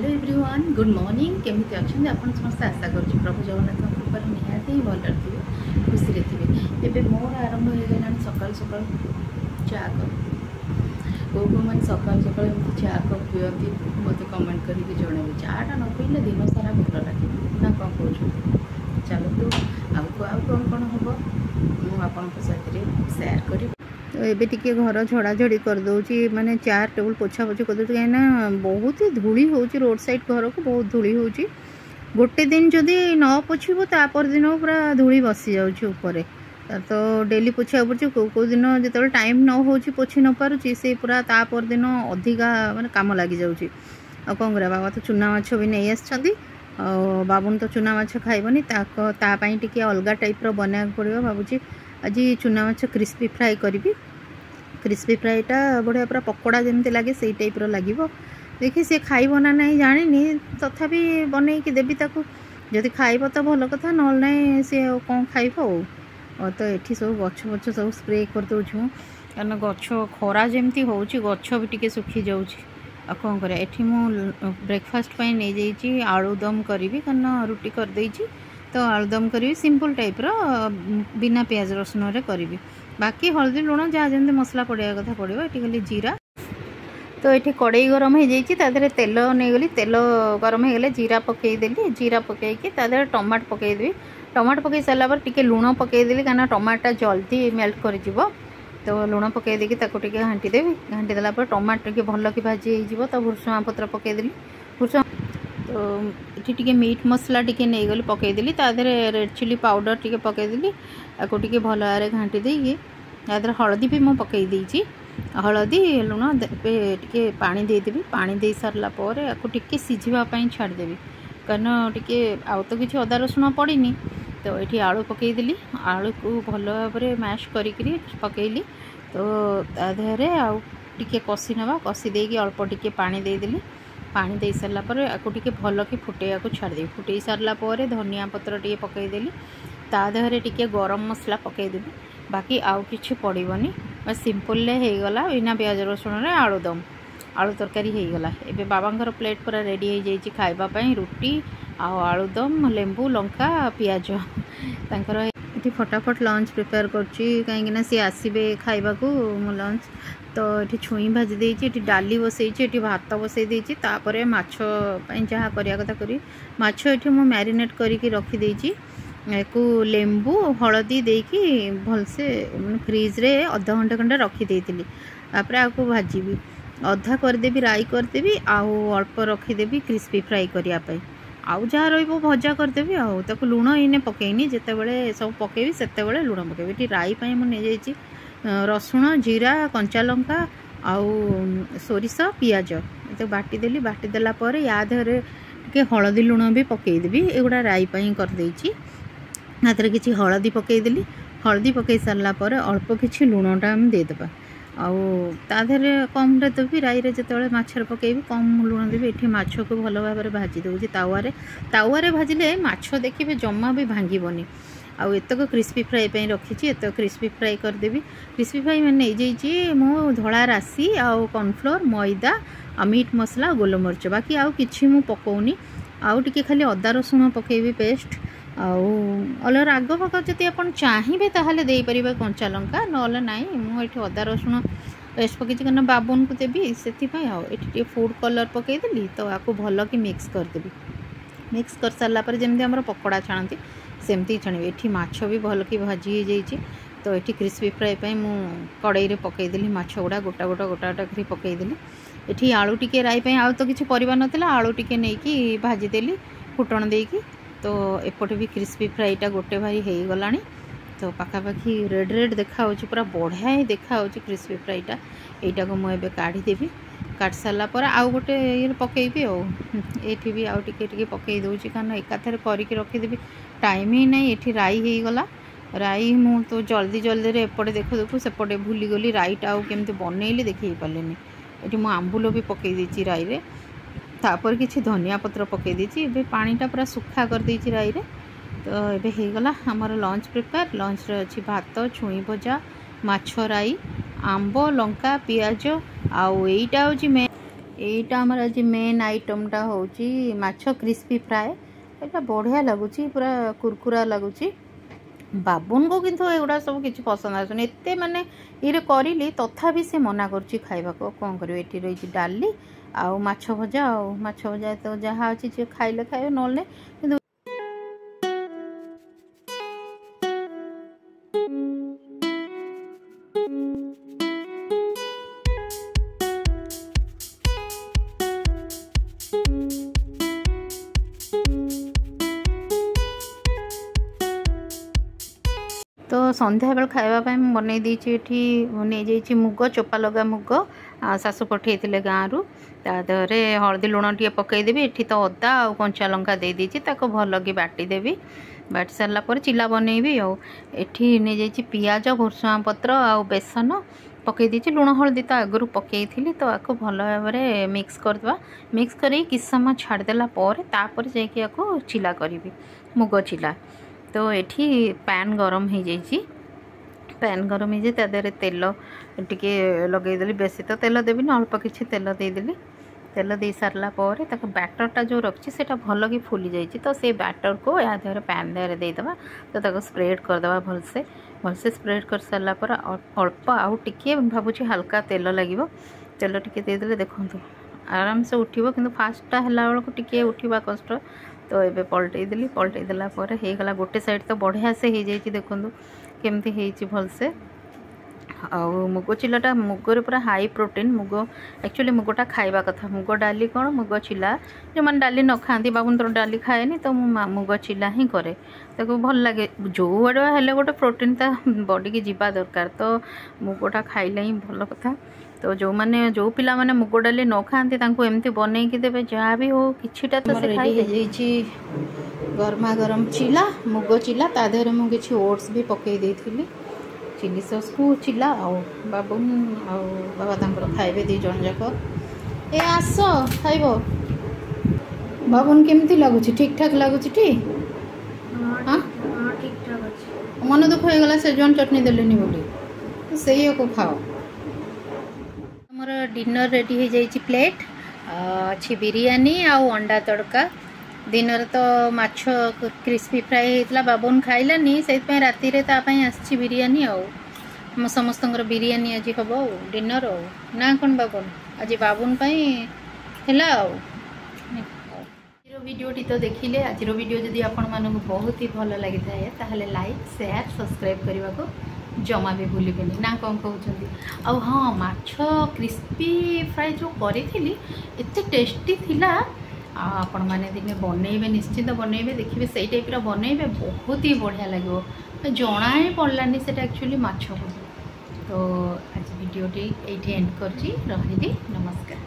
Hello everyone good morning केमती अच्छा आप समस्त आशा करुँच प्रभु जगन्नाथ कृपार निहाती ही भल थे खुशी थे एवं मोर आरंभ हो गला सका सका चा कप को मैंने सका सका चा कप पीती मत कमेंट करके जनइबे चाटा न पीले दिन सारा भल लगे ना कौन कौन चलतु आगे कौन कौन हम मुझे सेयार करी। तो ये टी घर झड़ाझड़ी करदे माने चार टेबुल पोछा पोछी कर कहीं बहुत ही धूली हो रोड साइड घर को बहुत धूली हो गोटे दिन जदि न पोछब तापर दिन पूरा धूली बसी जाऊपर तो डेली पोछा पड़े कौ दिन जो टाइम न हो पोछी न पार्ची से पूरा तापर दिन अधिका माने काम लगी जाऊँगी आ कौन करा बाबा तो चूना माछ भी नहीं आसछंती बाबुन तो चूना माछ खाइबनी तापाई टिके अलग टाइप बना पड़ो भावुँ आज चूना माछ क्रिस्पी फ्राए करी क्रिस्पी फ्राएटा बढ़िया पूरा पकोड़ा जमी लगे से टाइप लगे देखिए सी खाइब ना ना जानी तथापि बनईकी देवी ताकू जदि खाइब तो भल कथा ना सी कौन खाइब तो ये सब गछ गछ सब स्प्रे करदे कारण गछ खरा जमी हो गछ भी टे सुखी जाऊँगी आ कौन कर ब्रेकफास्ट नहीं जाइए आलूदम करी कारण रुटी करदे तो आलूदम करी सिंपल टाइप बिना प्याज रसुन करी बाकी हल्दी लुण जहाँ जमी मसला पड़ा कथा पड़ो ये खाली जीरा तो ये कड़ई गरम हो जाए तेल नहीं गली तेल गरम हो जीरा पकईदेली जीरा पकईकि टमाट पकईदेवी टमाट पकई सारापर टे लुण पकईदेली कहीं टमाटा जल्दी मेल्ट कर तो लुण पकई देकी टे घाटी देवी घाटी देला टमाट टे भल कि भाजी हो तो भुर्सुंगा पत्र पकईदेली तो ये मीट मसला टी नहीं गली पकईदेली रेड चिली पाउडर टी पकईदेली आपको टे भल भाव घाटी देकी हलदी भी मुझे पकई हलदी लुण टे पानी देदेवी पानी दे सारापर आपको टे सीझापी छाड़देवी कारण टे आउ तो किसी अदा रसुण पड़नी तो ये आलू पकईदेली आलू को भल भाव मैश करी पकईली तो तादेहरे आउ टे कषि नवा कषि देकी अल्प टे पानी देदेली पानी दे सारापर आपको टे भल कि फुटेया को छाड़देवी फुटे सारापर धनिया पत्र टे पकईदेली तादेहरे टे गरम मसला पकईदेवी बाकी आउ किछि पड़ोनी बस सिंपल होगला बिना प्याज रसुण आलूदम आलू तरकारी होगला एबे बाबांकर प्लेट पूरा रेडी हो जाइए खाइबापी रुटी आलूदम लेंबू लंका पियाज तांकर ये फटाफट लंच प्रिपेयर कहीं सी आसबे खाइबा को लंच तो ये छुई भाजी देती ये डाली बसई ये भात बसई देती जहाँ करिया कथा करी माछ ये मुझे मैरिनेट करके रखीदे को लेंबू हलदी देकी भलसे फ्रिज रे अधा घंटे खंडे रखीदे तापर आपको भाजी अधा करदेवी राई करदेवी आउ अल्प रखीदेवी क्रिस्पी फ्राए करने आउ जहाँ रो भजा करदेवी आउ लुण इने पकईनी जितेबाला सब पकेबी से लुण पकेबी ये राई मुझे रसुण जीरा कंचा लंका आउ सोरिष पियाज ये बाटीदेली बाटीदेलापर या देहरे टे हलदी लुण भी पकईदेवी एगुड़ा राई करदे हाथ किसी हलदी पकईदेली हलदी पकई सारापर अल्प किसी लुणटा देदेबा आधे कम देवी राई जो मछर पकईबी कम लुण देवी ये माछ को भल भाव भाजी दूसरी तावारे भाजिले माछ देखिए जमा भी भांगनी आतक क्रिस्पी फ्राए रखी एतक क्रिस्पी फ्राए करदेवी क्रिस्पी फ्राए मैंने नहीं जाइए मो धला राशि आउ कॉर्नफ्लोर मैदा आ मीट मसला गोलमरीच बाकी आउ कि पकौनी आउ टे खाली अदा रसुण पकईबी पेस्ट आल राग फाग जदि आप चाहिए ताहले दे परिबा कंचा लंका नले नाई मुझे अदा रसुण पेस्ट पकई कारण बाबुन को देवी से फूड कलर पकईदेली तो आपको भल कि मिक्स करदेवी मिक्स कर सारापर जमी आम पकोड़ा छाणती सेमती छाणवे ये माछ भी भल कि भाजी हो जाइए तो ये क्रिस्पी फ्राए मु कड़ई पकईदेली माछ गुड़ा गोटा गोटा गोटा गोटा कर पकईदेली ये आलू टे राई आउ तो किसी परिबा नथिला आलू टे नहीं भाजीदेली फुटण देकी तो एपटे भी क्रिस्पी फ्राईटा गोटे भाई हो गला तो पखापाखि रेड रेड देखा पूरा बढ़िया ही देखा क्रिस्पी फ्राईटा यहीटा को मुझे काढ़ीदेवी काट सारापर आउ गोटे ये पकईबी ये भी आउ टे पकई दूसरी कारण एकाथर करके रखीदेवी टाइम ही नहीं ये राई हो गला राई मु तो जल्दी जल्दी एपटे देखु देखु सेपटे भूलीगली राईटा आउ केमती बनइली देखी पारे ये मुझे आंबुल भी पकई देती राई रे तापर किसी धनिया पत्र पकई देती पानीटा पूरा सुखा कर देती राई रे तो ये होगला आमर लंच प्रिपेयर लंच रे अच्छी भात छुई भजा माछ राई आंब लंका पियाज आईटा हूँ এইটা आमर आज मेन आइटमटा हूँ माछ क्रिस्पी फ्राए। यहाँ बढ़िया लगुच पूरा कुरकुरा लगुच। बाबुन को किंतु एगुड़ा सब किसी पसंद आसुन एत माने ये करी तथापि से मना कर खाइबा को कौन कर। ये रही डाली आउ माछ भजा तो जहाँ अच्छी खाइले खाए ना कि तो संध्या बेल खावाई बनई नहीं जाइए मुग चोपा लगा मुग सासु पठे गाँव रु तादे हलदी लुण टे पकईदेवी। ये तो अदा आ कंचा लंका दे दीची भल कि बाटीदेवी। बाटी सारापर चिला बनईबी। आठी नहीं जाइए पियाज भुर्सुआ पत्र आ बेसन पकई दीची। लुण हलदी तो आगु पकई थी तो आपको भल भाव मिक्स करदे। मिक्स कर किस समय छाड़देला तापर जाकि चिला करी मुग चिला। तो ये पैन गरम हो जाइए। पैन गरम हो जाए तेल टिके लगेदेली। बेसी तो तेल देवी अल्प किसी तेल देदेली। तेल दे सारा बैटरटा जो रखी से भल कि फुली जाइए। तो से बैटर को या देहर पैन देहर देदेबा। तो स्प्रेड करदे भलसे भलसे स्प्रेड कर सारापर अल्प आउ टिके भावुँ हल्का तेल लगे। तेल टिके देदेले देखो आराम से उठिबो किंतु फास्टा हला बेलू टिके उठा कष्ट। तो ये पलटई देली। पलटई देला हो गला गोटे साइड तो बढ़िया से हो जाइए। देखो केमती हो भलसे। आउ मुग चिलाटा मुगर पूरा हाई प्रोटीन। मुग एक्चुअली मुगटा खाइबा कथा। मुग डाली कौन मुग चिला जो मैंने डाली न खाती बाबुन तो डाली खाएनी तो मुग चिला ही करे ताको भल लगे। जो आड़े हेले गोटे प्रोटीन ता बॉडी की जीवा दरकार। तो मुगटा खाइले ही भल कथा। तो जो माने जो पिला माने मुग डाली न खाती एमती बनई की देवे जहाँ भी हो किछिटा तो से खाई। गरमा गरम चिला मुग चिला ता देहरे मु किछि ओट्स भी पकई देइथिली। चिली सॉस को चिला आउ बाबुन आउ बाबा तांकर खाइबे दी जन जाक। ए आस खाइबो बाबुन केमती लागुछि? ठीक ठाक लागुछि टी? हां ठीक ठाक अछि। मन दुख हो गला सेजवान चटनी देलेनी बोली तो सेही को खाओ। हमर डिनर रेडी हो जाइछि। प्लेट अच्छी बिरयानी आउ अंडा तड़का। दिन तो माछ क्रिस्पी फ्राए होता बाबुन खाइलानी से राति रे तापाई आछि बिरयानी। आम समस्त बिरयानी आज हम डिनर ना कौन बाबुन आज बाबुन हैला। वीडियोटी तो देखिले। आज वीडियो जदि आपण मानक बहुत ही भल लगी थाए लाइक शेयर सब्सक्राइब करने को जमा भी भूलिबेनी ना कौन कहते। आउ हाँ माछ क्रिस्पी फ्राए जो करी एते टेस्टी थिला। आपण मैंने दिने बनइबे निश्चित बनइबे देखिए से टाइप बनइबे बहुत ही बढ़िया लगे। जना ही पड़लानी से एक्चुअली माछ को। तो आज वीडियोटी ये एंड कर रही। नमस्कार।